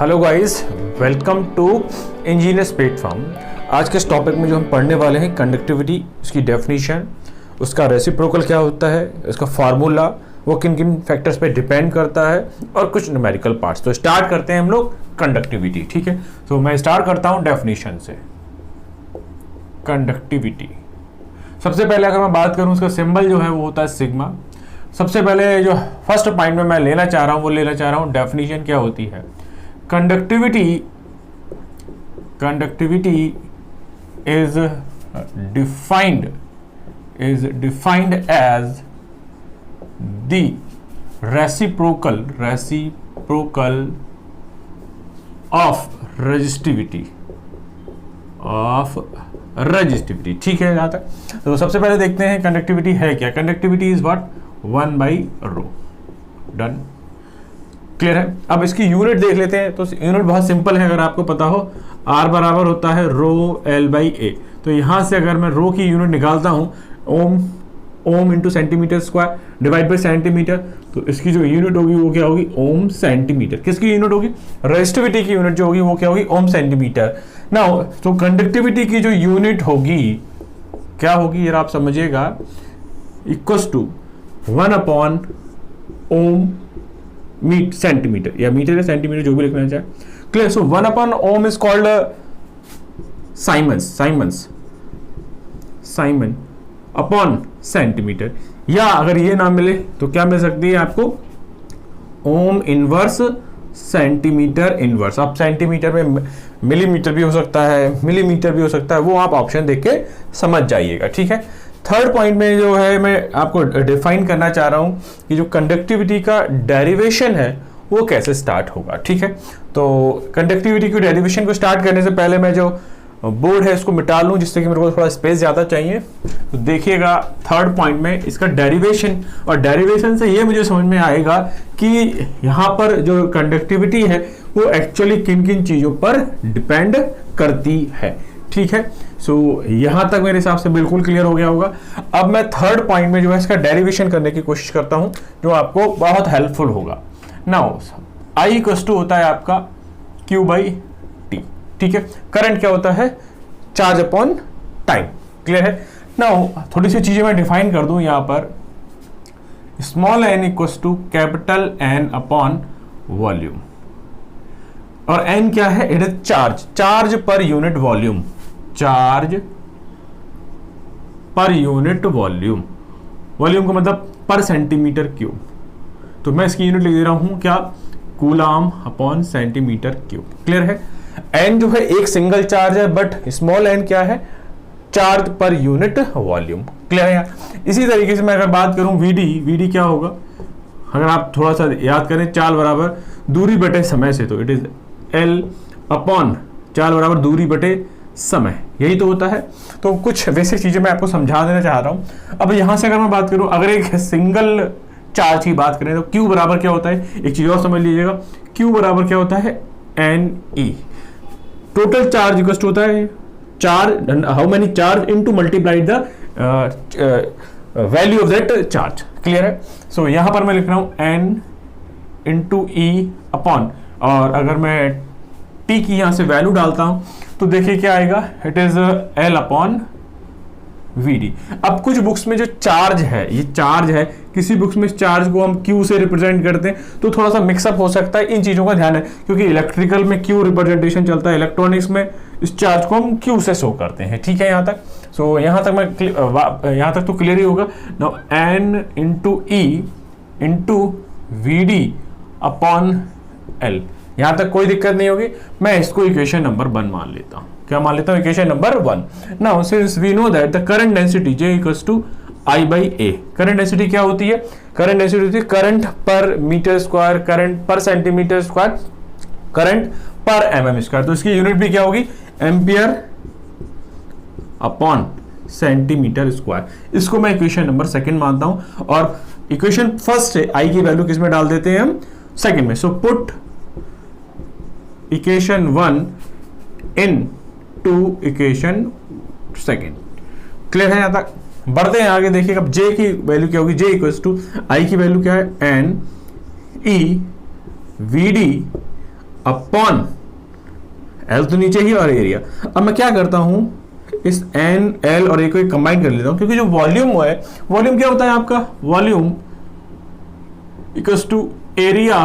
Hello guys, welcome to engineers platform. आज के इस टॉपिक में जो हम पढ़ने वाले हैं कंडक्टिविटी, उसकी डेफिनेशन, उसका रेसिप्रोकल क्या होता है, उसका फार्मूला, वो किन किन फैक्टर्स पे डिपेंड करता है और कुछ न्यूमेरिकल पार्ट्स। तो स्टार्ट करते हैं हम लोग कंडक्टिविटी। ठीक है, तो मैं स्टार्ट करता हूँ डेफिनेशन से। कंडक्टिविटी, सबसे पहले अगर मैं बात करूँ उसका सिंबल जो है वो होता है सिग्मा। सबसे पहले जो फर्स्ट पॉइंट में मैं लेना चाह रहा हूँ वो लेना चाह रहा हूँ डेफिनेशन क्या होती है। Conductivity is defined as the reciprocal of resistivity ठीक है। यहाँ तक तो सबसे पहले देखते हैं कंडक्टिविटी है क्या। Conductivity is what, 1/ρ। Done, clear है। अब इसकी यूनिट देख लेते हैं। तो यूनिट बहुत सिंपल है, अगर आपको पता हो R बराबर होता है ρL/A। तो यहां से अगर मैं रो की यूनिट निकालता हूं ohm into centimetre square divide by centimetre, तो इसकी जो यूनिट होगी वो क्या होगी, ओम सेंटीमीटर। किसकी यूनिट होगी, रेजिस्टिविटी की यूनिट जो होगी वो क्या होगी, ओम सेंटीमीटर। नाउ तो कंडक्टिविटी की जो यूनिट होगी क्या होगी, यार आप समझिएगा, इक्वल्स टू 1/ओम सेंटीमीटर, या मीटर या सेंटीमीटर जो भी लिखना चाहे। क्लियर। सो 1/ओम is called siemens upon centimetre, या अगर ये ना मिले तो क्या मिल सकती है आपको, ओम इनवर्स सेंटीमीटर इनवर्स। अब सेंटीमीटर में मिलीमीटर भी हो सकता है, मिलीमीटर भी हो सकता है, वो आप ऑप्शन देख के समझ जाइएगा। ठीक है। थर्ड पॉइंट में जो है मैं आपको डिफाइन करना चाह रहा हूं कि जो कंडक्टिविटी का डेरिवेशन है वो कैसे स्टार्ट होगा। ठीक है, तो कंडक्टिविटी की डेरिवेशन को स्टार्ट करने से पहले मैं जो बोर्ड है इसको मिटा लूं, जिससे कि मेरे को थोड़ा स्पेस ज़्यादा चाहिए। तो देखिएगा थर्ड पॉइंट में इसका डेरिवेशन, और डेरिवेशन से ये मुझे समझ में आएगा कि यहाँ पर जो कंडक्टिविटी है वो एक्चुअली किन किन चीज़ों पर डिपेंड करती है। ठीक है, सो यहाँ तक मेरे हिसाब से बिल्कुल क्लियर हो गया होगा। अब मैं थर्ड पॉइंट में जो है इसका डेरिवेशन करने की कोशिश करता हूँ, जो आपको बहुत हेल्पफुल होगा। नाउ I इक्वल्स टू होता है आपका Q/T। ठीक है, करंट क्या होता है, चार्ज अपॉन टाइम। क्लियर है। नाउ थोड़ी सी चीजें मैं डिफाइन कर दूं यहाँ पर। Small n equals to capital N upon volume, और n क्या है, it is charge per unit volume, charge per unit volume. Volume का मतलब पर सेंटीमीटर क्यूब। तो मैं इसकी यूनिट लिख दे रहा हूं क्या, coulomb upon centimetre cube. Clear है। n जो है एक सिंगल चार्ज है, बट स्मॉल n क्या है, charge per unit volume. Clear है। इसी तरीके से मैं अगर बात करूं vd क्या होगा, अगर आप थोड़ा सा याद करें, चाल बराबर दूरी बटे समय से, तो इट इज L अपॉन चाल बराबर दूरी बटे समय, यही तो होता है। तो कुछ बेसिक चीजें मैं आपको समझा देना चाह रहा हूं। अब यहां से अगर मैं बात करूं, अगर एक सिंगल चार्ज की बात करें तो Q बराबर क्या होता है, एक चीज और समझ लीजिएगा, Q बराबर क्या होता है, Ne। Total charge equal to होता है charge, how many charge into multiplied the value of that charge. Clear है। सो यहां पर मैं लिख रहा हूं N इंटू E अपॉन, और अगर मैं T की यहां से वैल्यू डालता हूं तो देखिए क्या आएगा, it is L upon Vd। अब कुछ बुक्स में जो चार्ज है, ये चार्ज है, किसी बुक्स में चार्ज को हम Q से रिप्रेजेंट करते हैं, तो थोड़ा सा मिक्सअप हो सकता है। इन चीजों का ध्यान है, क्योंकि इलेक्ट्रिकल में Q रिप्रेजेंटेशन चलता है, इलेक्ट्रॉनिक्स में इस चार्ज को हम Q से शो करते हैं। ठीक है, यहाँ तक। सो यहाँ तक मैं यहाँ तक तो क्लियर ही होगा। Now N into E into Vd upon L, यहाँ तक कोई दिक्कत नहीं होगी। मैं इसको इक्वेशन नंबर 1 मान लेता हूँ। क्या मान लेता हूँ, equation number 1। Now since we know that the current density J equals to I/A। Current density क्या होती है, करंट डेंसिटी होती है current per metre square, current per centimetre square, current per mm square. तो इसकी यूनिट भी क्या होगी, एम्पियर अपॉन सेंटीमीटर स्क्वायर। इसको मैं इक्वेशन नंबर 2 मानता हूं, और इक्वेशन फर्स्ट से I की वैल्यू किस में डाल देते हैं हम, सेकंड में। So put equation 1 into equation 2। Clear है। यहां तक बढ़ते हैं आगे। देखिए अब J की वैल्यू क्या होगी, J इक्वल्स टू I की वैल्यू क्या है, N E VD upon L तो नीचे ही और एरिया। अब मैं क्या करता हूं, इस एन एल और ए को कंबाइन कर लेता हूं, क्योंकि जो वॉल्यूम है, वॉल्यूम क्या होता है आपका, volume equals to area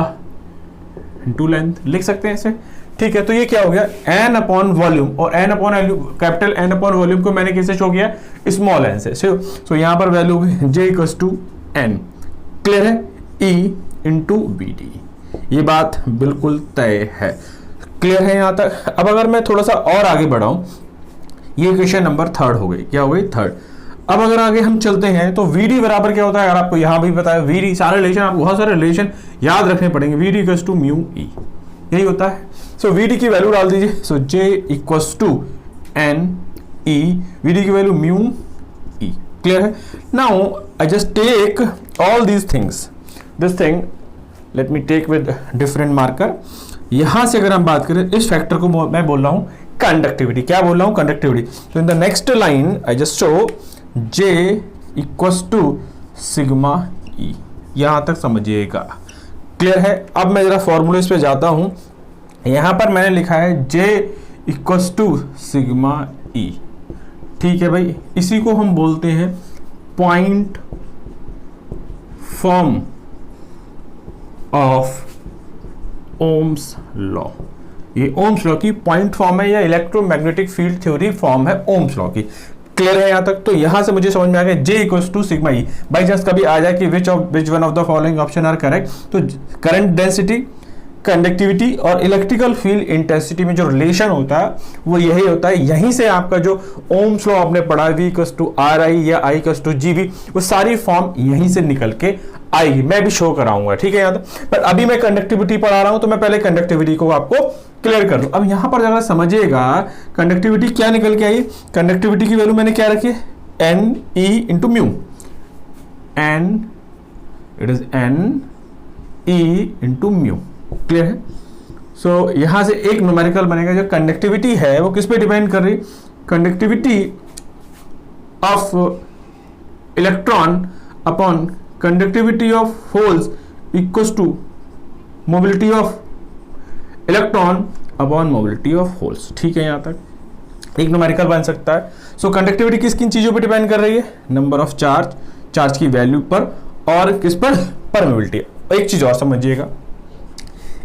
into length, लिख सकते हैं इसे। ठीक है, तो ये क्या हो गया, एन अपॉन वॉल्यूम, और N upon capital N upon volume को मैंने किससे शो किया, स्मॉल एन से। सो यहां पर value J equals to N. Clear है, ई इंटू बी डी, ये बात बिल्कुल तय है। क्लियर है यहां तक। अब अगर मैं थोड़ा सा और आगे बढ़ाऊं, ये क्वेश्चन नंबर 3 हो गई, क्या हो गई, 3। अब अगर आगे हम चलते हैं तो VD बराबर क्या होता है, अगर आपको यहां भी पता है VD, सारे रिलेशन, आपको बहुत सारे रिलेशन याद रखने पड़ेंगे। VD equals to mu E, यही होता है। सो VD की वैल्यू डाल दीजिए। So J equals to N E, VD की वैल्यू म्यू ई। क्लियर है। Now I just take all these things, this thing let me take with different marker. यहां से अगर हम बात करें, इस फैक्टर को मैं बोल रहा हूं कंडक्टिविटी। क्या बोल रहा हूं, कंडक्टिविटी। तो in the next line I just show J equals to sigma E, यहां तक समझिएगा। क्लियर है। अब मैं जरा फॉर्मूले पे जाता हूं, यहां पर मैंने लिखा है J equals to sigma E. ठीक है भाई, इसी को हम बोलते हैं point form of Ohm's law. ये ओम्स लॉ की पॉइंट फॉर्म है, या इलेक्ट्रोमैग्नेटिक फील्ड थ्योरी फॉर्म है ओम्स लॉ की। क्लियर है यहां तक। तो यहां से मुझे समझ में आ गया J equals to sigma E. By chance कभी आ जाए कि which one of the following option are correct, तो करंट डेंसिटी, कंडक्टिविटी और इलेक्ट्रिकल फील्ड इंटेंसिटी में जो रिलेशन होता है वो यही होता है। यहीं से आपका जो ओम्स लॉ आपने पढ़ा, V equals to R I या I equals to G V, वो सारी फॉर्म यहीं से निकल के आएगी। मैं भी शो कराऊंगा, ठीक है याद। पर अभी मैं कंडक्टिविटी पढ़ा रहा हूं, तो मैं पहले कंडक्टिविटी को आपको क्लियर कर दूं। अब यहां पर जरा समझिएगा, कंडक्टिविटी क्या निकल के आई। कंडक्टिविटी की वैल्यू मैंने क्या रखी है, n e into mu, n it is n e into mu. Clear है। सो यहां से एक न्यूमेरिकल बनेगा। जो कंडक्टिविटी है वो किस पे डिपेंड कर रही, conductivity of electron upon conductivity of holes equals to mobility of electron upon mobility of holes. ठीक है, यहां तक एक न्यूमेरिकल बन सकता है। सो कंडक्टिविटी किस किन चीजों पे डिपेंड कर रही है, नंबर ऑफ चार्ज, चार्ज की वैल्यू पर, और किस पर, परमिबिलिटी। एक चीज और समझिएगा,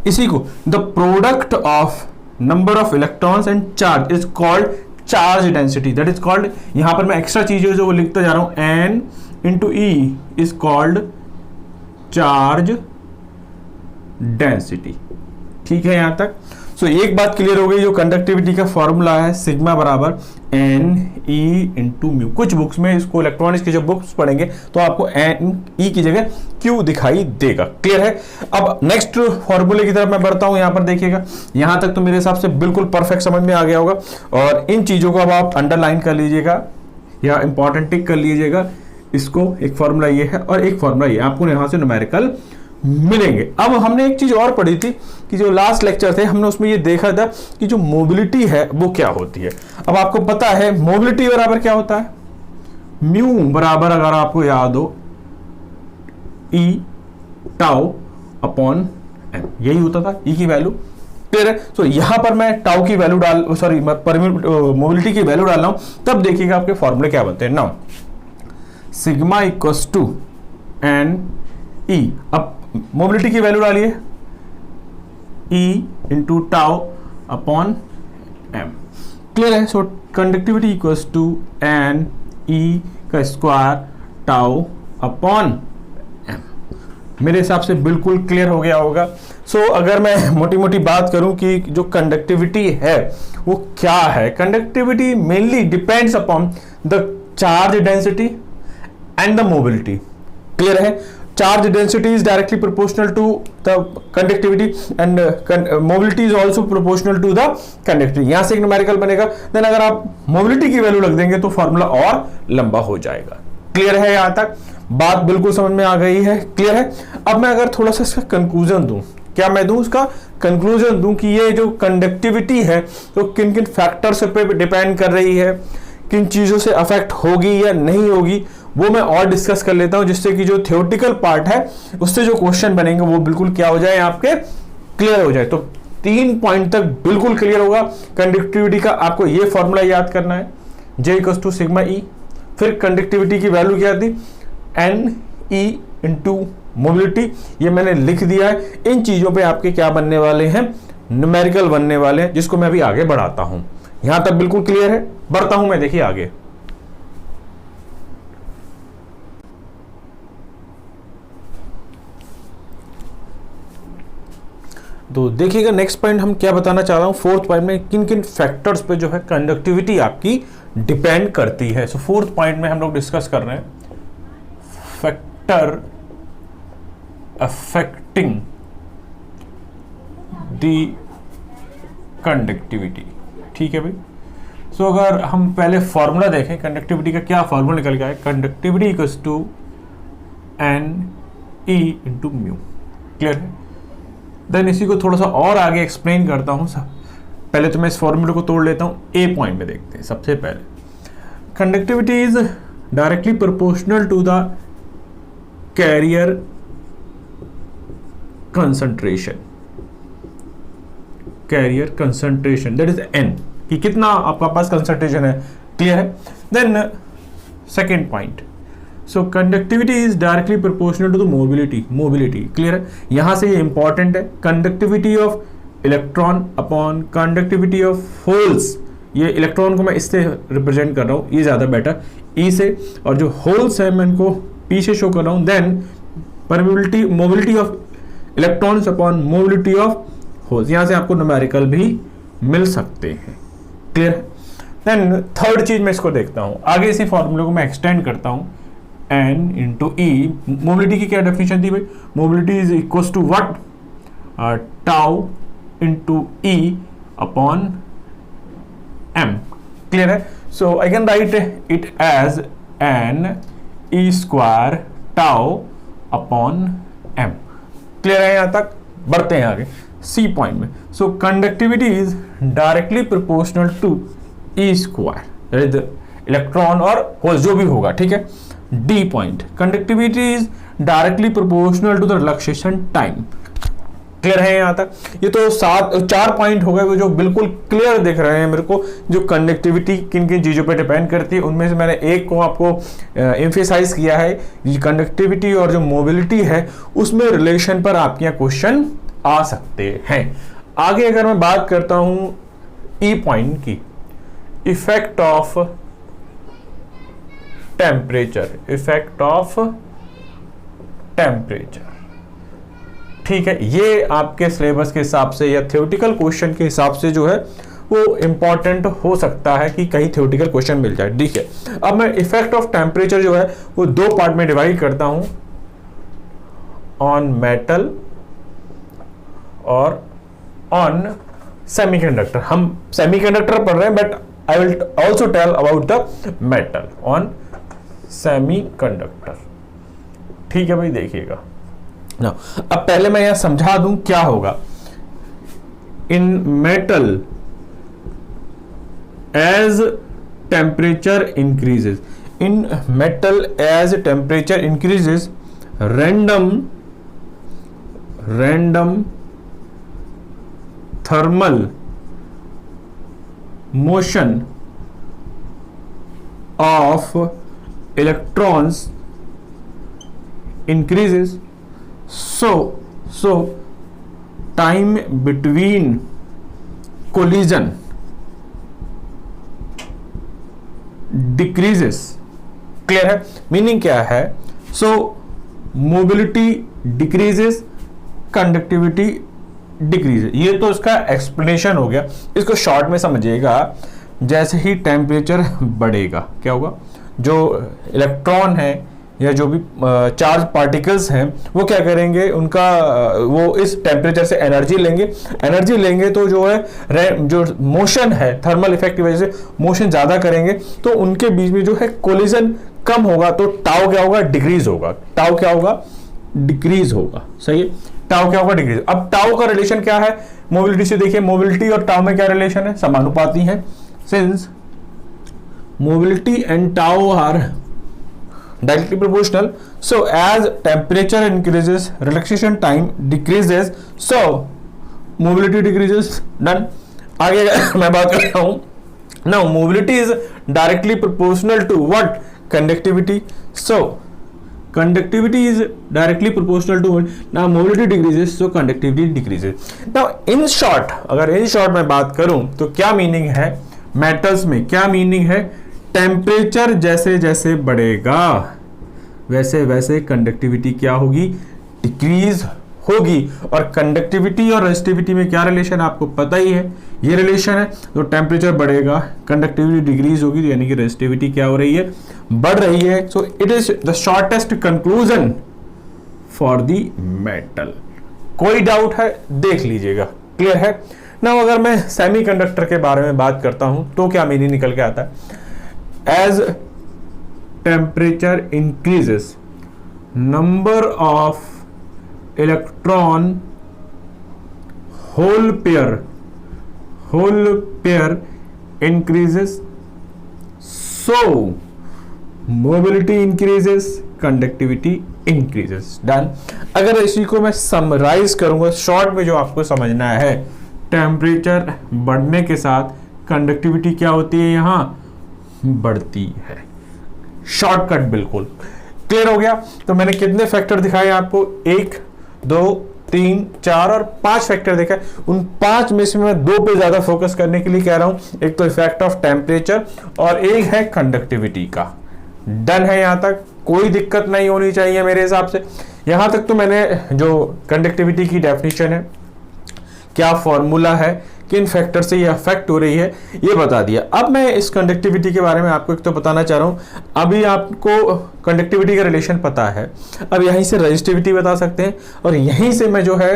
इसी को the product of number of electrons and charge is called charge density. That is called, यहां पर मैं एक्स्ट्रा चीजें जो लिखता जा रहा हूं, n into e is called charge density. ठीक है यहां तक। सो एक बात क्लियर हो गई, जो कंडक्टिविटी का फॉर्मूला है सिग्मा बराबर एन ई इंटू म्यू। कुछ बुक्स में इसको, इलेक्ट्रॉनिक्स की जब बुक्स पढ़ेंगे तो आपको एन ई की जगह क्यू दिखाई देगा। क्लियर है। अब नेक्स्ट फॉर्मूले की तरफ मैं बढ़ता हूं। यहां पर देखिएगा, यहां तक तो मेरे हिसाब से बिल्कुल परफेक्ट समझ में आ गया होगा, और इन चीजों को अब आप अंडरलाइन कर लीजिएगा या इंपॉर्टेंट टिक कर लीजिएगा। इसको एक फॉर्मूला ये है और एक फॉर्मूला ये, आपको यहां से न्यूमेरिकल मिलेंगे। अब हमने एक चीज और पढ़ी थी कि जो लास्ट लेक्चर थे, हमने उसमें ये देखा था कि जो मोबिलिटी है वो क्या होती है। अब आपको पता है मोबिलिटी बराबर क्या होता है, म्यू बराबर, अगर आपको याद हो, ई टाउ अपॉन एम, यही होता था ई की वैल्यू। क्लियर है। तो यहां पर मैं टाउ की वैल्यू मोबिलिटी की वैल्यू डाल रहा हूं, तब देखिएगा आपके फॉर्मूले क्या बनते हैं। Now sigma equals to N E, अब मोबिलिटी की वैल्यू डालिए, E into tau upon M. Clear है। So conductivity equals to N E का स्क्वायर टाउ अपॉन एम। मेरे हिसाब से बिल्कुल क्लियर हो गया होगा। सो अगर मैं मोटी मोटी बात करूं कि जो कंडक्टिविटी है वो क्या है, conductivity mainly depends upon the charge density and the mobility. Clear है। Charge density is directly proportional to the conductivity and mobility is also proportional to the conductivity। यहां से एक न्यूमेरिकल बनेगा। देन अगर आप मोबिलिटी की वैल्यू रख देंगे तो फॉर्मूला और लंबा हो जाएगा। क्लियर है यहां तक, बात बिल्कुल समझ में आ गई है। क्लियर है। अब मैं अगर थोड़ा सा इसका कंक्लूजन दूं, क्या मैं दूं उसका कंक्लूजन दूं कि ये जो कंडक्टिविटी है तो किन किन फैक्टर्स पे डिपेंड कर रही है, किन चीजों से अफेक्ट होगी या नहीं होगी, वो मैं और डिस्कस कर लेता हूं, जिससे कि जो थ्योरेटिकल पार्ट है उससे जो क्वेश्चन बनेंगे वो बिल्कुल क्या हो जाए, आपके क्लियर हो जाए। तो 3 पॉइंट तक बिल्कुल क्लियर होगा। कंडक्टिविटी का आपको ये फॉर्मूला याद करना है, J equals to sigma E. फिर कंडक्टिविटी की वैल्यू क्या थी, एन ई इंटू मोबिलिटी, ये मैंने लिख दिया है। इन चीजों पे आपके क्या बनने वाले हैं, न्यूमेरिकल बनने वाले हैं, जिसको मैं अभी आगे बढ़ाता हूं। यहां तक बिल्कुल क्लियर है, बढ़ता हूं मैं, देखिए आगे। तो देखिएगा नेक्स्ट पॉइंट हम क्या बताना चाह रहा हूं, फोर्थ पॉइंट में किन किन फैक्टर्स पे जो है कंडक्टिविटी आपकी डिपेंड करती है। सो फोर्थ पॉइंट में हम लोग डिस्कस कर रहे हैं फैक्टर अफेक्टिंग द कंडक्टिविटी। ठीक है भाई। सो अगर हम पहले फॉर्मूला देखें कंडक्टिविटी का, क्या फॉर्मूला निकल गया है, conductivity equals to N e into mu. Clear है। देन इसी को थोड़ा सा और आगे एक्सप्लेन करता हूं। पहले तो मैं इस फॉर्मूले को तोड़ लेता हूं। ए पॉइंट में देखते हैं। सबसे पहले conductivity is directly proportional to the carrier concentration, carrier concentration that is n, कि कितना आपका पास कंसंट्रेशन है। क्लियर है। Then second point, so conductivity is directly proportional to the mobility, mobility. Clear है। यहां से ये इंपॉर्टेंट है, conductivity of electron upon conductivity of holes. ये इलेक्ट्रॉन को मैं इससे रिप्रेजेंट कर रहा हूं, ये ज्यादा बेटर, ई से, और जो होल्स है मैं इनको पी से शो कर रहा हूं। Then permeability, mobility of electrons upon mobility of holes. यहां से आपको न्यूमेरिकल भी मिल सकते हैं। क्लियर है। देन थर्ड चीज मैं इसको देखता हूं, आगे इसी फॉर्मूले को मैं एक्सटेंड करता हूं, एन इंटू ई। मोबिलिटी की क्या डेफिनेशन थी भाई, mobility is equal to what, tau into E upon M. Clear है। So I can write it as N E square tau upon M. Clear है यहां तक, बढ़ते हैं आगे सी पॉइंट में। So conductivity is directly proportional to E square, electron और hole जो भी होगा। ठीक है। D point, conductivity is directly proportional to the relaxation time. Clear है यहां तक। ये तो 4 पॉइंट हो गए वो जो बिल्कुल क्लियर दिख रहे हैं मेरे को, जो कंडक्टिविटी किन किन चीजों पे डिपेंड करती है। उनमें से मैंने एक को आपको एम्फेसाइज किया है, कंडक्टिविटी और जो मोबिलिटी है उसमें रिलेशन पर आपके यहाँ क्वेश्चन आ सकते हैं। आगे अगर मैं बात करता हूं ई पॉइंट की, effect of temperature, effect of temperature. ठीक है। ये आपके सिलेबस के हिसाब से या थ्योरेटिकल क्वेश्चन के हिसाब से जो है वो इंपॉर्टेंट हो सकता है कि कहीं थ्योरेटिकल क्वेश्चन मिल जाए। ठीक है। अब मैं इफेक्ट ऑफ टेम्परेचर जो है वो 2 पार्ट में डिवाइड करता हूं, ऑन मेटल और ऑन सेमीकंडक्टर। हम सेमीकंडक्टर पढ़ रहे हैं, but I will also tell about the metal on semiconductor. ठीक है भाई, देखिएगा ना। अब पहले मैं यहां समझा दूं क्या होगा। In metal as temperature increases, in metal as temperature increases, random thermal motion of electrons increases, so time between collision decreases। Clear है। मीनिंग क्या है, so mobility decreases, conductivity decrease. ये तो इसका एक्सप्लेनेशन हो गया। इसको शॉर्ट में समझिएगा, जैसे ही टेम्परेचर बढ़ेगा क्या होगा, जो इलेक्ट्रॉन है या जो भी चार्ज पार्टिकल्स हैं वो क्या करेंगे, उनका वो इस टेम्परेचर से एनर्जी लेंगे तो जो है जो मोशन है थर्मल इफेक्ट की वजह से मोशन ज़्यादा करेंगे, तो उनके बीच में जो है कोलिजन कम होगा, तो टाउ क्या होगा, डिक्रीज होगा। टाउ क्या होगा, डिक्रीज होगा। सही है। टाउ क्या होगा, डिक्रीज। अब टाउ का रिलेशन क्या है मोबिलिटी से, देखिए मोबिलिटी और टाउ में क्या रिलेशन है, समानुपाती है। Since mobility and tau are directly proportional, so as temperature increases relaxation time decreases, so mobility decreases, done. आगे मैं बात कर रहा हूं, now mobility is directly proportional to what, conductivity. So conductivity is directly proportional to, now mobility decreases so conductivity decreases. Now in short, अगर in short मैं बात करूं तो क्या मीनिंग है मेटल्स में, क्या मीनिंग है, टेम्परेचर जैसे जैसे बढ़ेगा वैसे वैसे कंडक्टिविटी क्या होगी, डिक्रीज होगी। और कंडक्टिविटी और रेजिस्टिविटी में क्या रिलेशन आपको पता ही है, ये रिलेशन है। तो टेम्परेचर बढ़ेगा कंडक्टिविटी डिक्रीज होगी, यानी कि रेजिस्टिविटी क्या हो रही है, बढ़ रही है। सो it is the shortest conclusion for the metal. कोई डाउट है देख लीजिएगा, क्लियर है ना। अगर मैं सेमीकंडक्टर के बारे में बात करता हूं तो क्या मीनिंग निकल के आता है, as temperature increases number of electron hole pair increases, so mobility increases, conductivity increases, done. अगर इसी को मैं समराइज करूंगा शॉर्ट में, जो आपको समझना है, टेम्परेचर बढ़ने के साथ कंडक्टिविटी क्या होती है, यहां बढ़ती है। शॉर्टकट बिल्कुल क्लियर हो गया। तो मैंने कितने फैक्टर दिखाए आपको, 1 2 3 4 और 5 फैक्टर देखा। उन 5 में से मैं 2 पे ज्यादा फोकस करने के लिए कह रहा हूं, एक तो इफेक्ट ऑफ टेम्परेचर और एक है कंडक्टिविटी का। डन है, यहां तक कोई दिक्कत नहीं होनी चाहिए मेरे हिसाब से। यहां तक तो मैंने जो कंडक्टिविटी की डेफिनेशन है, क्या फॉर्मूला है, किन फैक्टर से ये अफेक्ट हो रही है, ये बता दिया। अब मैं इस कंडक्टिविटी के बारे में आपको एक तो बताना चाह रहा हूं। अभी आपको कंडक्टिविटी का रिलेशन पता है, अब यहीं से रेजिस्टिविटी बता सकते हैं, और यहीं से मैं जो है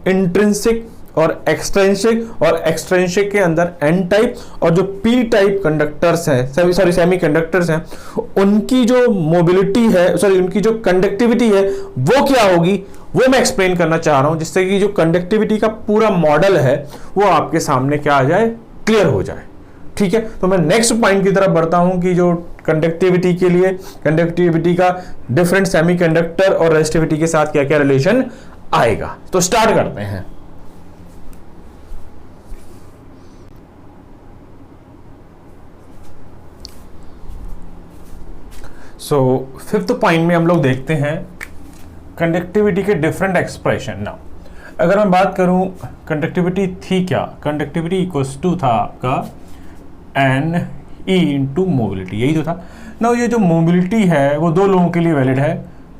इंट्रिंसिक और एक्सट्रिंसिक के अंदर एन टाइप और जो पी टाइप कंडक्टर्स हैं, सॉरी सेमी कंडक्टर्स हैं, उनकी जो मोबिलिटी है, सॉरी उनकी जो कंडक्टिविटी है वो क्या होगी, वो मैं एक्सप्लेन करना चाह रहा हूं, जिससे कि जो कंडक्टिविटी का पूरा मॉडल है वो आपके सामने क्या आ जाए, क्लियर हो जाए। ठीक है, तो मैं नेक्स्ट पॉइंट की तरफ बढ़ता हूं कि जो कंडक्टिविटी के लिए, कंडक्टिविटी का डिफरेंट सेमीकंडक्टर और रेजिस्टिविटी के साथ क्या क्या रिलेशन आएगा। तो स्टार्ट करते हैं। सो फिफ्थ पॉइंट में हम लोग देखते हैं कंडक्टिविटी के डिफरेंट एक्सप्रेशन। नाउ अगर मैं बात करूं कंडक्टिविटी थी क्या, कंडक्टिविटी इक्वल्स टू था आपका एन ई इंटू मोबिलिटी, यही तो था ना। ये जो मोबिलिटी है वो 2 लोगों के लिए वैलिड है,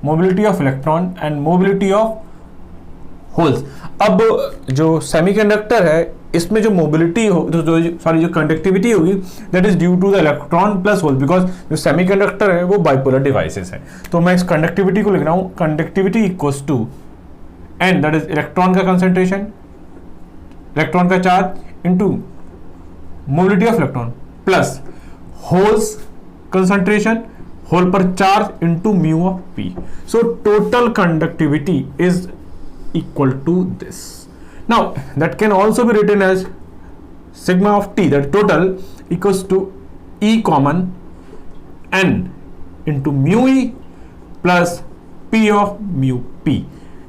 mobility of electron and mobility of holes. अब जो सेमीकंडक्टर है इसमें जो मोबिलिटी हो, जो कंडक्टिविटी होगी that is due to the electron plus hole, because जो सेमीकंडक्टर है वो बाइपोलर डिवाइसेस है। तो मैं इस कंडक्टिविटी को लिख रहा हूं, conductivity equals to N, that is electron का कंसेंट्रेशन, इलेक्ट्रॉन का charge into mobility of electron plus holes concentration, hole पर charge into mu of P. So total conductivity is equal to this. Now that can also be written as sigma of T, that total equals to E common N into mu E plus P of mu P.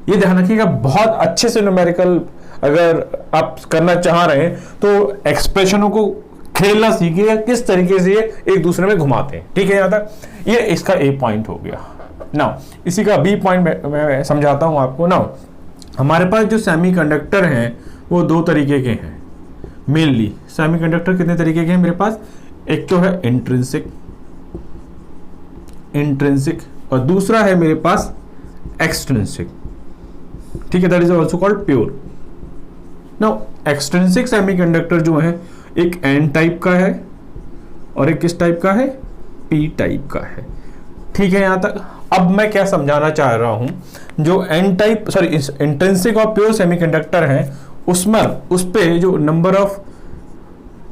ये ध्यान रखिएगा, बहुत अच्छे से numerical अगर आप करना चाह रहे हैं तो एक्सप्रेशनों को खेलना सीखिएगा, किस तरीके से ये एक दूसरे में घुमाते हैं। ठीक है, यहाँ तक ये इसका A पॉइंट हो गया। नाउ इसी का B पॉइंट मैं समझाता हूँ आपको। नाउ हमारे पास जो सेमीकंडक्टर हैं वो 2 तरीके के हैं मेनली। सेमीकंडक्टर कितने तरीके के हैं मेरे पास, एक तो है इंट्रिंसिक और दूसरा है मेरे पास एक्सट्रिंसिक। ठीक है, that is also called pure. Now extrinsic semiconductor जो है एक एन टाइप का है और एक किस टाइप का है, पी टाइप का है। ठीक है, यहां तक। अब मैं क्या समझाना चाह रहा हूं, जो एन टाइप सॉरी इंट्रिंसिक और प्योर सेमीकंडक्टर है उसमें उस पे जो नंबर ऑफ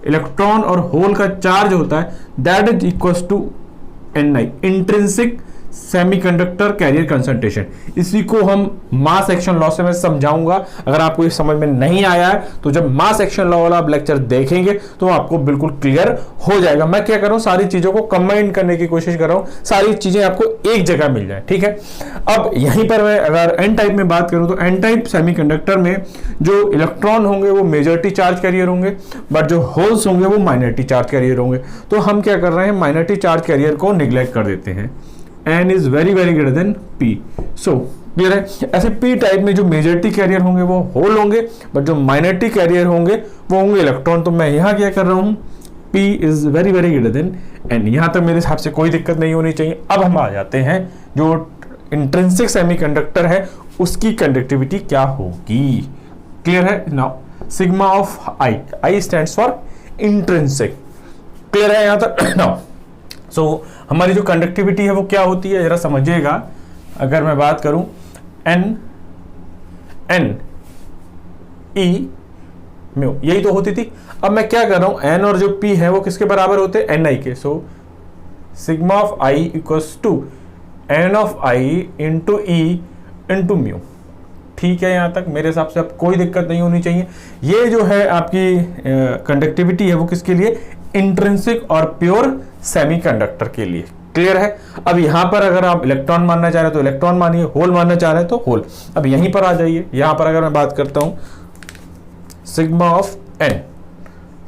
इलेक्ट्रॉन और होल का चार्ज होता है that is equals to n i. Intrinsic semiconductor carrier concentration, इसी को हम मास एक्शन लॉ से मैं समझाऊंगा। अगर आपको ये समझ में नहीं आया है तो जब मास एक्शन लॉ वाला आप लेक्चर देखेंगे तो आपको बिल्कुल क्लियर हो जाएगा। मैं क्या कर रहा हूं, सारी चीजों को कंबाइन करने की कोशिश कर रहा हूं, सारी चीजें आपको एक जगह मिल जाए, ठीक है। अब यहीं पर मैं अगर एन टाइप में बात करूं तो एन टाइप सेमीकंडक्टर में जो इलेक्ट्रॉन होंगे वो मेजॉरिटी चार्ज कैरियर होंगे, बट जो होल्स होंगे वो माइनॉरिटी चार्ज कैरियर होंगे। तो हम क्या कर रहे हैं, माइनॉरिटी चार्ज कैरियर को निग्लेक्ट कर देते हैं। n is very very greater than p, so clear है। ऐसे p टाइप में जो मेजॉरिटी कैरियर होंगे वो होल होंगे, बट जो माइनॉरिटी कैरियर होंगे वो होंगे इलेक्ट्रॉन। तो मैं यहाँ क्या कर रहा हूँ, p is very very greater than n। यहाँ तक मेरे हिसाब से कोई दिक्कत नहीं होनी चाहिए। अब हम आ जाते हैं जो इंट्रिंसिक सेमीकंडक्टर है उसकी कंडक्टिविटी क्या होगी, क्लियर है। Now sigma of i, i stands for intrinsic, clear है यहाँ तक। नाउ सो हमारी जो कंडक्टिविटी है वो क्या होती है जरा समझिएगा। अगर मैं बात करूं n e म्यू, यही तो होती थी। अब मैं क्या कर रहा हूं, n और जो p है वो किसके बराबर होते हैं, ni के। So sigma of i equals to n of i into e into mu, ठीक है। यहाँ तक मेरे हिसाब से अब कोई दिक्कत नहीं होनी चाहिए। ये जो है आपकी कंडक्टिविटी है वो किसके लिए, इंट्रिंसिक और प्योर सेमीकंडक्टर के लिए, क्लियर है। अब यहां पर अगर आप इलेक्ट्रॉन मानना चाह रहे हैं तो इलेक्ट्रॉन मानिए, होल मानना चाह रहे हैं तो होल। अब यहीं पर आ जाइए, यहां पर अगर मैं बात करता हूं sigma of n,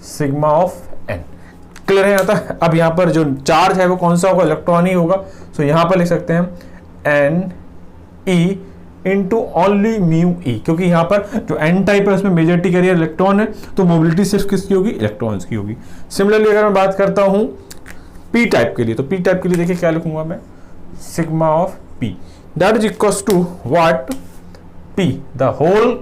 sigma of n, clear है यहाँ तक। अब यहां पर जो चार्ज है वो कौन सा होगा, इलेक्ट्रॉन ही होगा। सो यहां पर लिख सकते हैं n e into only mu E, क्योंकि यहाँ पर जो एन टाइप है उसमें मेजॉरिटी कैरियर इलेक्ट्रॉन है तो मोबिलिटी सिर्फ किसकी होगी, इलेक्ट्रॉन्स की होगी। सिमिलरली अगर मैं बात करता हूँ पी टाइप के लिए, तो पी टाइप के लिए देखिए क्या लिखूंगा मैं, sigma of P that is equals to what, P the hole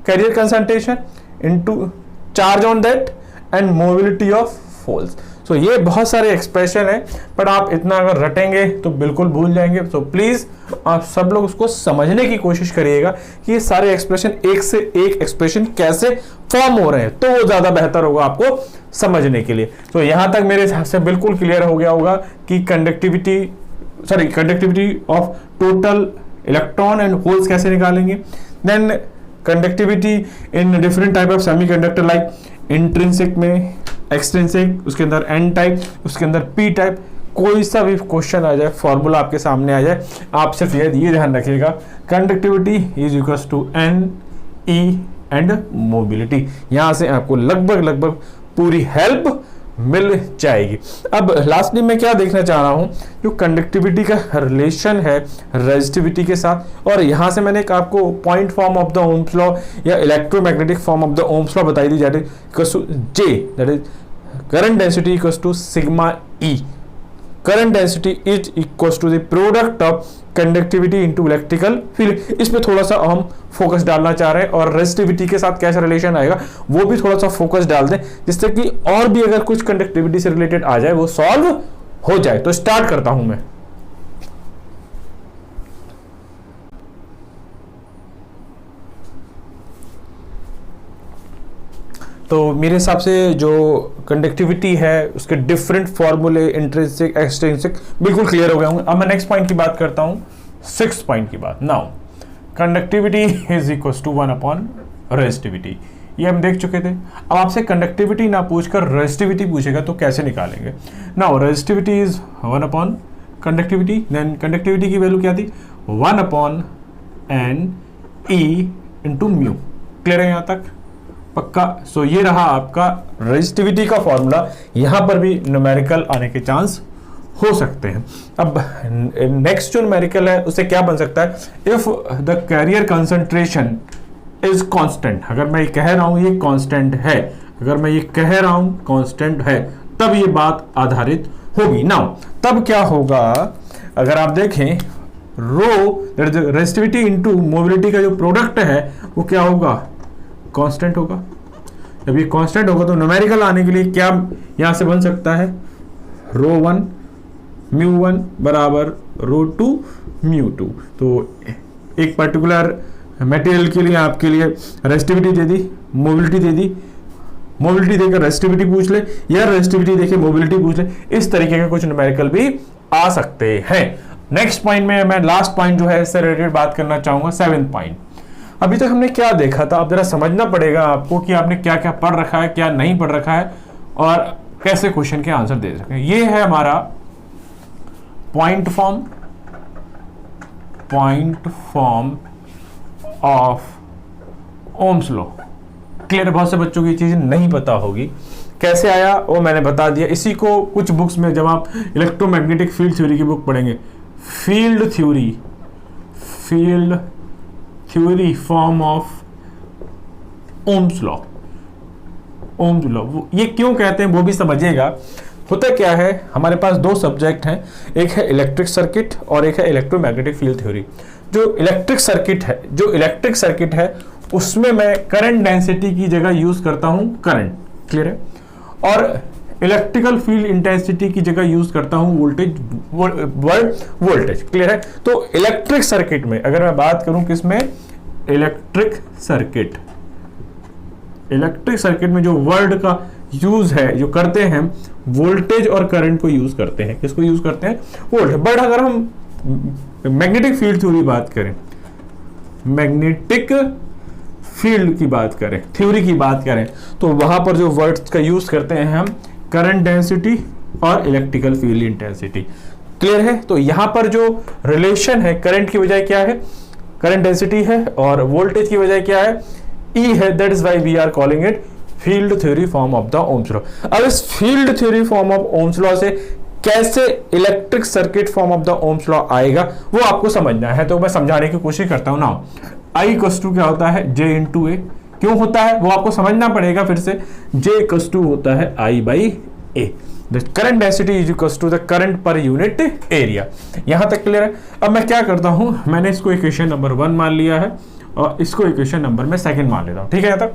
carrier concentration into charge on that and mobility of holes. So ये बहुत सारे एक्सप्रेशन है, पर आप इतना अगर रटेंगे तो बिल्कुल भूल जाएंगे। तो प्लीज आप सब लोग उसको समझने की कोशिश करिएगा कि ये सारे एक्सप्रेशन एक से एक एक्सप्रेशन कैसे फॉर्म हो रहे हैं, तो वो ज्यादा बेहतर होगा आपको समझने के लिए। तो यहां तक मेरे हिसाब से बिल्कुल क्लियर हो गया होगा कि conductivity of total electron and holes कैसे निकालेंगे। Then conductivity in different type of semiconductor, like intrinsic में, एक्सट्रिंसिक, उसके अंदर एन टाइप, उसके अंदर पी टाइप। कोई सा भी क्वेश्चन आ जाए, फॉर्मूला आपके सामने आ जाए, आप सिर्फ ये ध्यान रखिएगा, conductivity is equals to N e and mobility. यहां से आपको लगभग पूरी हेल्प मिल जाएगी। अब लास्टली मैं क्या देखना चाह रहा हूं, जो कंडक्टिविटी का रिलेशन है रेजिस्टिविटी के साथ, और यहां से मैंने एक आपको point form of the Ohm's law या electromagnetic form of the Ohm's law बताई थी, that is J, that is current density equals to sigma E. Current density is equals to the product of conductivity into electrical field. इस पे थोड़ा सा हम focus डालना चाह रहे हैं, और रेजिस्टिविटी के साथ कैसा रिलेशन आएगा वो भी थोड़ा सा फोकस डाल दें, जिससे कि और भी अगर कुछ कंडक्टिविटी से रिलेटेड आ जाए वो सॉल्व हो जाए। तो स्टार्ट करता हूं मैं। तो मेरे हिसाब से जो कंडक्टिविटी है उसके डिफरेंट फॉर्मूले, इंट्रिंसिक, एक्सट्रिंसिक, बिल्कुल क्लियर हो गए होंगे। अब मैं नेक्स्ट पॉइंट की बात करता हूं, 6th पॉइंट की बात। Now conductivity is equals to 1 upon resistivity, ये हम देख चुके थे। अब आपसे कंडक्टिविटी ना पूछकर रेजिस्टिविटी पूछेगा तो कैसे निकालेंगे। Now resistivity is 1 upon conductivity, then conductivity की वैल्यू क्या थी, 1 upon n e into mu, clear है यहाँ तक, पक्का। सो ये रहा आपका रेजिस्टिविटी का फॉर्मूला। यहां पर भी न्यूमेरिकल आने के चांस हो सकते हैं। अब नेक्स्ट जो न्यूमेरिकल है उससे क्या बन सकता है, if the carrier concentration is constant. अगर मैं ये कह रहा हूं ये कांस्टेंट है, अगर मैं ये कह रहा हूं कांस्टेंट है, तब ये बात आधारित होगी। नाउ तब क्या होगा, अगर आप देखें रो रेजिस्टिविटी इनटू मोबिलिटी का जो प्रोडक्ट है वो क्या होगा, कांस्टेंट होगा। जब ये कांस्टेंट होगा तो न्यूमेरिकल आने के लिए क्या यहां से बन सकता है, ρ1 μ1 बराबर ρ2 μ2। तो एक पर्टिकुलर मटेरियल के लिए आपके लिए रेजिस्टिविटी दे दी, मोबिलिटी दे दी, मोबिलिटी देकर रेजिस्टिविटी पूछ ले, या रेजिस्टिविटी देके मोबिलिटी पूछ ले, इस तरीके के कुछ न्यूमेरिकल भी आ सकते हैं। नेक्स्ट पॉइंट में मैं लास्ट पॉइंट जो है इससे रिलेटेड बात करना चाहूंगा, 7th पॉइंट। अभी तक हमने क्या देखा था, अब जरा समझना पड़ेगा आपको कि आपने क्या क्या पढ़ रखा है, क्या नहीं पढ़ रखा है, और कैसे क्वेश्चन के आंसर दे सकें। ये है हमारा point form of Ohm's law. Clear? बहुत से बच्चों की चीज नहीं पता होगी, कैसे आया वो मैंने बता दिया। इसी को कुछ बुक्स में जब आप इलेक्ट्रोमैग्नेटिक फील्ड थ्योरी की बुक पढ़ेंगे, field theory form of Ohm's law, ये क्यों कहते हैं वो भी समझिएगा। होता क्या है, हमारे पास दो सब्जेक्ट हैं, एक है इलेक्ट्रिक सर्किट और एक है इलेक्ट्रोमैग्नेटिक फील्ड थ्योरी। जो इलेक्ट्रिक सर्किट है उसमें मैं करंट डेंसिटी की जगह यूज करता हूं करंट, क्लियर है, और इलेक्ट्रिकल फील्ड इंटेंसिटी की जगह यूज करता हूं वोल्टेज, क्लियर है। तो इलेक्ट्रिक सर्किट में अगर मैं बात करूं किसमें, इलेक्ट्रिक सर्किट में जो वर्ड का यूज है, जो करते हैं, वोल्टेज और करंट को यूज करते हैं। किसको यूज करते हैं? वोल्टेज। बट अगर हम मैग्नेटिक फील्ड थ्योरी बात करें, मैग्नेटिक फील्ड की बात करें, थ्योरी की बात करें, तो वहां पर जो वर्ड्स का यूज करते हैं हम करंट डेंसिटी और इलेक्ट्रिकल फील्ड इंटेंसिटी, क्लियर है। तो यहां पर जो रिलेशन है, करंट की बजाय क्या है, करंट डेंसिटी है, और वोल्टेज की बजाय क्या है, ई है। That is why we are calling it field theory form of the Ohm's law. अब इस field theory form of Ohm's law से कैसे electric circuit form of the Ohm's law आएगा वो आपको समझना है, तो मैं समझाने की कोशिश करता हूं ना। आई इक्वल्स टू क्या होता है, जे इंटू ए। क्यों होता है वो आपको समझना पड़ेगा फिर से। जे इक्वल्स टू होता है I by A. The current density is equals to the current per unit area. यहां तक क्लियर है। अब मैं क्या करता हूं, मैंने इसको इक्वेशन नंबर 1 मान लिया है और इसको इक्वेशन नंबर में 2 मान लेता हूं, ठीक है। यहाँ तक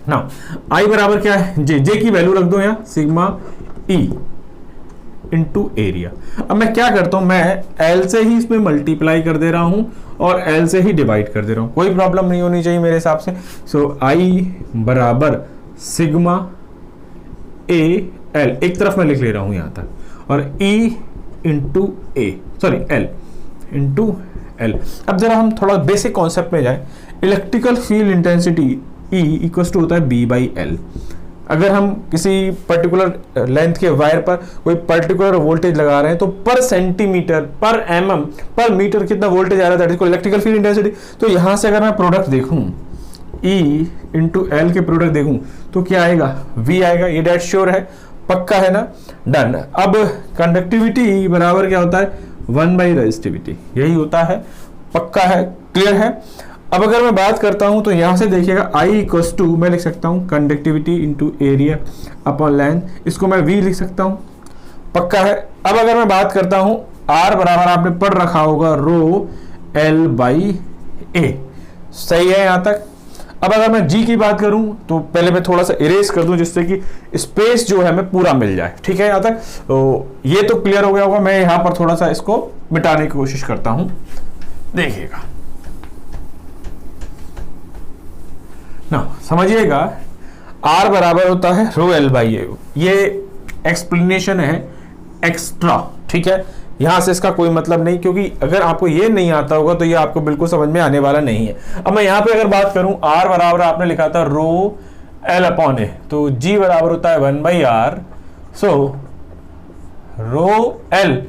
ना आई बराबर क्या है, जे की वैल्यू रख दो यहाँ, सिग्मा ई इंटू एरिया। अब मैं क्या करता हूं, मैं एल से ही इसमें मल्टीप्लाई कर दे रहा हूं और एल से ही डिवाइड कर दे रहा हूं, कोई प्रॉब्लम नहीं होनी चाहिए मेरे हिसाब से। सो आई बराबर सिग्मा ए एल, एक तरफ मैं लिख ले रहा हूं यहां तक, और E into A, sorry L into L. अब जरा हम थोड़ा बेसिक कॉन्सेप्ट में जाएं। Electrical field intensity E equals to होता है बी बाई एल। अगर हम किसी पर्टिकुलर लेंथ के वायर पर कोई पर्टिकुलर वोल्टेज लगा रहे हैं तो पर सेंटीमीटर, पर एमएम, पर मीटर कितना वोल्टेज आ रहा है, that is electrical field intensity. तो यहां से अगर मैं प्रोडक्ट देखूं, ई इंटू एल के प्रोडक्ट देखूं तो क्या आएगा, वी आएगा। ये डेट श्योर है, पक्का है ना, डन। अब कंडक्टिविटी बराबर क्या होता है, 1 बाई रेजिस्टिविटी, यही होता है, पक्का है, क्लियर है। अब अगर मैं बात करता हूं तो यहां से देखिएगा आई इक्वल्स टू मैं लिख सकता हूं conductivity into area upon length, इसको मैं वी लिख सकता हूं, पक्का है। अब अगर मैं बात करता हूं आर बराबर आपने पढ़ रखा होगा रो एल बाई ए, सही है यहां तक। अब अगर मैं जी की बात करूं तो पहले मैं थोड़ा सा इरेज कर दूं जिससे कि स्पेस जो है हमें पूरा मिल जाए, ठीक है यहां तक। तो ये तो क्लियर हो गया होगा। मैं यहां पर थोड़ा सा इसको मिटाने की कोशिश करता हूं, देखिएगा ना, समझिएगा। R बराबर होता है रो एल बाई ए। ये एक्सप्लेनेशन है एक्स्ट्रा, ठीक है, यहां से इसका कोई मतलब नहीं, क्योंकि अगर आपको ये नहीं आता होगा तो ये आपको बिल्कुल समझ में आने वाला नहीं है। अब मैं यहां पे अगर बात करूं, R बराबर आपने लिखा था रो एल अपॉन ए, तो G बराबर होता है 1 by R. So rho L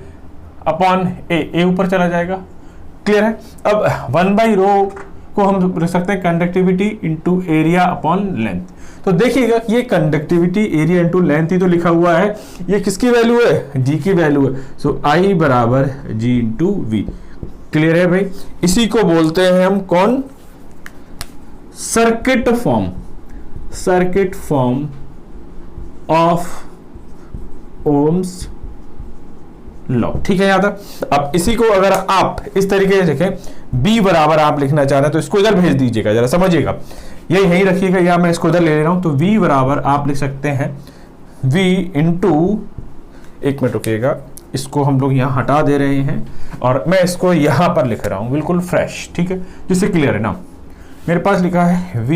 upon A ऊपर चला जाएगा, क्लियर है। अब 1 बाई रो को हम रख सकते हैं conductivity into area upon length. तो देखिएगा ये कंडक्टिविटी एरिया इंटू लेंथ ही तो लिखा हुआ है, ये किसकी वैल्यू है, जी की वैल्यू है। सो आई बराबर जी इंटू वी, क्लियर है भाई। इसी को बोलते हैं हम कौन, circuit form of Ohm's law, ठीक है याद है। अब इसी को अगर आप इस तरीके से देखें, b बराबर आप लिखना चाह रहे हैं तो इसको इधर भेज दीजिएगा, जरा समझिएगा, ये यहीं रखिएगा, या मैं इसको इधर ले रहा हूं। तो v बराबर आप लिख सकते हैं v इंटू, एक मिनट रुकिएगा, इसको हम लोग यहां हटा दे रहे हैं और मैं इसको यहां पर लिख रहा हूं बिल्कुल फ्रेश, ठीक है, जिससे क्लियर है ना। मेरे पास लिखा है v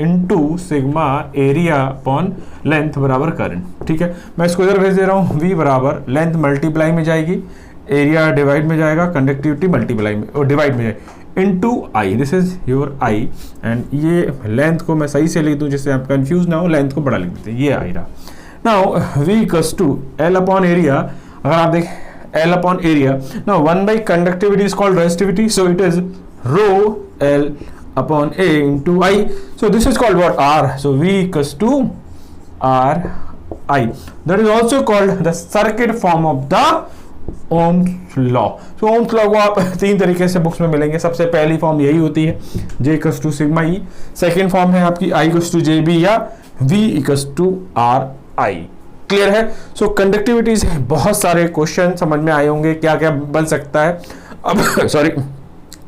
into sigma area upon length बराबर करंट, ठीक है। मैं इसको इधर भेज दे रहा हूँ, v बराबर लेंथ मल्टीप्लाई में जाएगी एरिया डिवाइड में जाएगा, कंडक्टिविटी मल्टीप्लाई में और डिवाइड में जाएगा into I, this is your I. And ये लेंथ को मैं सही से लिख दूं जिससे आप कंफ्यूज ना हो, लेंथ को बड़ा लिख देते हैं, ये आई रहा। Now V equals to L upon area, अगर आप देखें L upon area, now 1 by conductivity is called resistivity, so it is rho L upon A into I, so this is called what? R, so V equals to R I, that is also called the circuit form of the Ohm's law। so Ohm's law को आप तीन तरीके से books में मिलेंगे। सबसे पहली form यही होती है J equals to sigma E, second form है आपकी I equals to JB या V equals to R I। Clear है? सो कंडक्टिविटी से बहुत सारे क्वेश्चन समझ में आए होंगे, क्या क्या बन सकता है। अब सॉरी,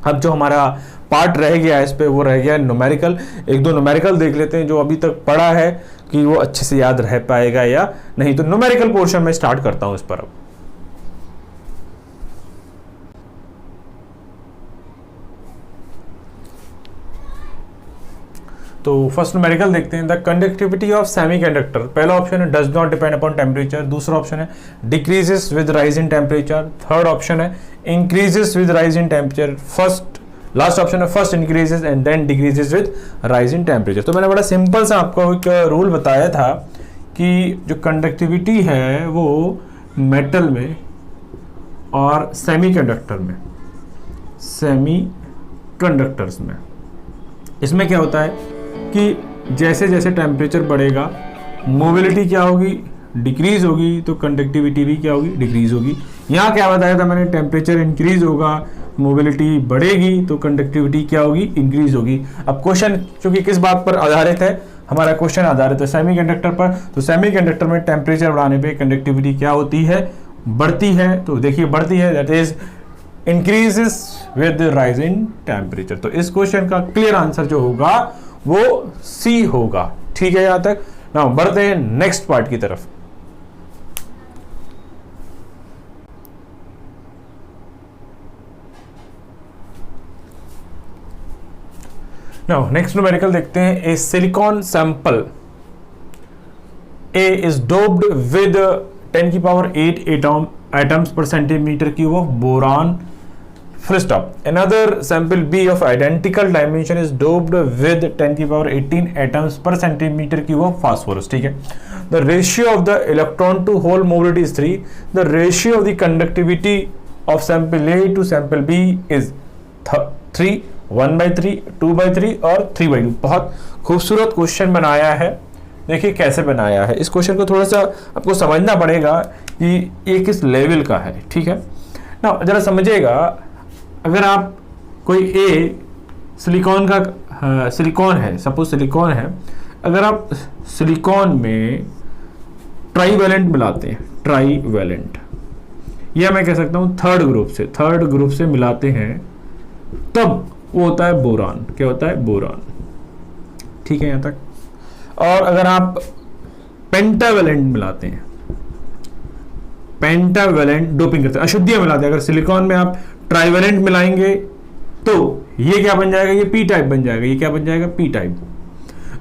अब जो हमारा पार्ट रह गया है इस पे, वो रह गया न्यूमेरिकल। एक दो न्यूमेरिकल देख लेते हैं जो अभी तक पढ़ा है कि वो अच्छे से याद रह पाएगा या नहीं। तो न्यूमेरिकल पोर्शन में स्टार्ट करता हूं इस पर। अब तो फर्स्ट न्यूमेरिकल देखते हैं। द कंडक्टिविटी ऑफ सेमीकंडक्टर, पहला ऑप्शन है does not depend upon temperature, दूसरा ऑप्शन है decreases with rise in temperature, third option है increases with rise in temperature, last option है first increases and then decreases with rise in temperature. तो मैंने बड़ा simple सा आपको एक रूल बताया था कि जो कंडक्टिविटी है वो मेटल में और सेमीकंडक्टर्स में, इसमें क्या होता है कि जैसे जैसे टेम्परेचर बढ़ेगा मोबिलिटी क्या होगी, डिक्रीज होगी, तो कंडक्टिविटी भी क्या होगी, डिक्रीज होगी। यहाँ क्या बताया था मैंने, टेम्परेचर इंक्रीज होगा, मोबिलिटी बढ़ेगी, तो कंडक्टिविटी क्या होगी, इंक्रीज होगी। अब क्वेश्चन चूंकि किस बात पर आधारित है, हमारा क्वेश्चन आधारित है सेमीकंडक्टर पर, तो सेमीकंडक्टर में टेम्परेचर बढ़ाने पे कंडक्टिविटी क्या होती है, बढ़ती है। तो देखिए बढ़ती है, that is increases with rise in temperature. तो इस क्वेश्चन का क्लियर आंसर जो होगा वो सी होगा। ठीक है यहां तक। नाउ बढ़ते हैं नेक्स्ट पार्ट की तरफ। नाउ नेक्स्ट न्यूमेरिकल देखते हैं। A silicon sample A is doped with 10 की power 8 atoms per centimetre cube of boron, full stop. Another sample B of identical dimension is doped with 10 की power 18 atoms per centimeter cube of phosphorus। ठीक है। The ratio of the electron to hole mobility is 3. The ratio of the conductivity of sample A to sample B is 3, 1/3, 2/3 और 3/2। बहुत खूबसूरत question बनाया है। देखिए कैसे बनाया है। इस क्वेश्चन को थोड़ा सा आपको समझना पड़ेगा कि ये किस लेवल का है। ठीक है ना, जरा समझिएगा। अगर आप कोई ए सिलिकॉन का सिलिकॉन है, सपोज सिलिकॉन है, अगर आप सिलिकॉन में ट्राईवैलेंट मिलाते हैं, ट्राईवैलेंट, या मैं कह सकता हूं थर्ड ग्रुप से मिलाते हैं, तब वो होता है बोरान। क्या होता है? बोरान। ठीक है यहां तक। और अगर आप पेंटावैलेंट मिलाते हैं, पेंटावैलेंट डोपिंग करते हैं, अशुद्धियां मिलाते हैं, अगर सिलिकॉन में आप ट्राईवैलेंट मिलाएंगे तो ये क्या बन जाएगा, ये पी टाइप बन जाएगा। ये क्या बन जाएगा? P type.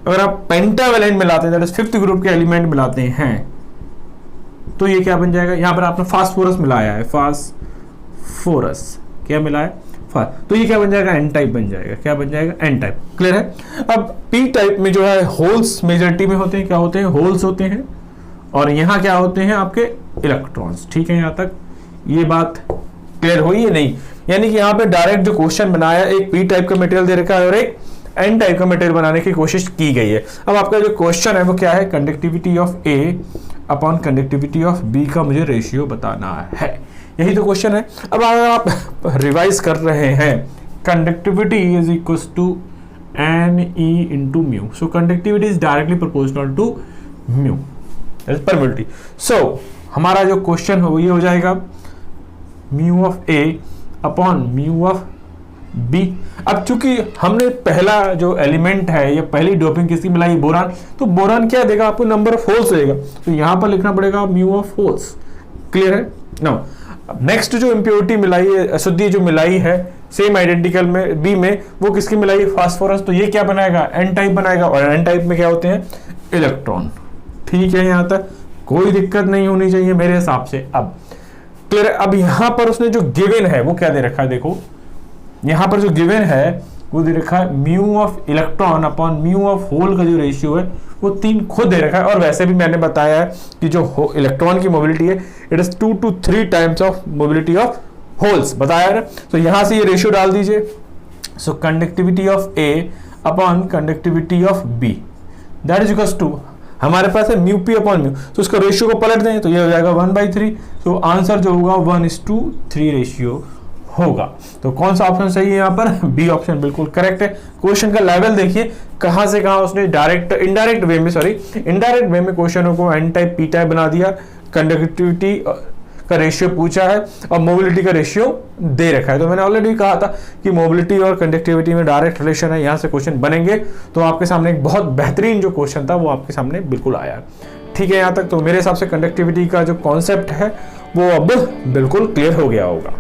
अगर आप पेंटावैलेंट मिलाते हैं, दैट इज फिफ्थ ग्रुप के एलिमेंट मिलाते हैं, तो ये क्या बन जाएगा? यहां पर आपने फास्फोरस मिलाया है, फास्फोरस क्या मिलाया? तो ये क्या बन जाएगा? एन टाइप बन जाएगा। क्या बन जाएगा? N type. क्लियर है? अब पी टाइप में जो है होल्स मेजॉरिटी में होते हैं। क्या होते हैं? होल्स होते हैं। और यहां क्या होते हैं? आपके इलेक्ट्रॉन्स। ठीक है, यहां तक ये बात क्लियर हुई है? नहीं, यानी कि यहाँ पे डायरेक्ट जो क्वेश्चन बनाया, एक पी टाइप का मटेरियल दे रखा है और एक एन टाइप का मटेरियल बनाने की कोशिश की गई है। अब आपका जो क्वेश्चन है वो क्या है? Conductivity of A upon conductivity of B का मुझे रेशियो बताना है। यही तो क्वेश्चन है। अब अगर आप रिवाइज कर रहे हैं, conductivity is equal to N e into mu. So conductivity is directly proportional to mu, permittivity. So हमारा जो क्वेश्चन हो ये हो जाएगा mu of A upon mu of B. अब चूंकि हमने पहला जो एलिमेंट है, ये पहली डोपिंग किसकी मिलाई? बोरान। तो बोरान क्या देगा आपको? नंबर ऑफ होल्स देगा। तो यहां पर लिखना पड़ेगा म्यू ऑफ होल्स। क्लियर है? नाउ नेक्स्ट जो इंप्योरिटी मिलाई है, अशुद्धि जो मिलाई है सेम आइडेंटिकल में बी में, वो किसकी मिलाई? फास्फोरस। तो ये क्या बनाएगा? एन टाइप बनाएगा। और एन टाइप में क्या होते हैं? इलेक्ट्रॉन। ठीक है, यहां तक कोई दिक्कत नहीं होनी चाहिए मेरे हिसाब से। अब क्लियर है। अब यहां पर उसने जो गिवन है वो क्या दे रखा है, देखो यहां पर जो गिवन है वो दे रखा है mu of electron upon mu of hole का जो रेशियो है वो 3 खुद दे रखा है। और वैसे भी मैंने बताया है कि जो इलेक्ट्रॉन की मोबिलिटी है it is 2 to 3 times of mobility of holes, बताया है। तो यहां से ये रेशियो डाल दीजिए। So conductivity of A upon conductivity of B that is equals to, हमारे पास है म्यू पी अपॉन म्यू, तो उसका रेशियो को पलट दें तो ये हो जाएगा 1/3। तो आंसर जो होगा 1:3 रेशियो होगा। तो कौन सा ऑप्शन सही है यहाँ पर, बी ऑप्शन बिल्कुल करेक्ट है। क्वेश्चन का लेवल देखिए कहां से कहां उसने इनडायरेक्ट वे में क्वेश्चनों को एन टाइप पी टाइप बना दिया। कंडक्टिविटी का रेशियो पूछा है और मोबिलिटी का रेशियो दे रखा है। तो मैंने ऑलरेडी कहा था कि मोबिलिटी और कंडक्टिविटी में डायरेक्ट रिलेशन है, यहां से क्वेश्चन बनेंगे। तो आपके सामने एक बहुत बेहतरीन जो क्वेश्चन था वो आपके सामने बिल्कुल आया। ठीक है, यहां तक तो मेरे हिसाब से कंडक्टिविटी का जो कॉन्सेप्ट है वो अब बिल्कुल क्लियर हो गया होगा।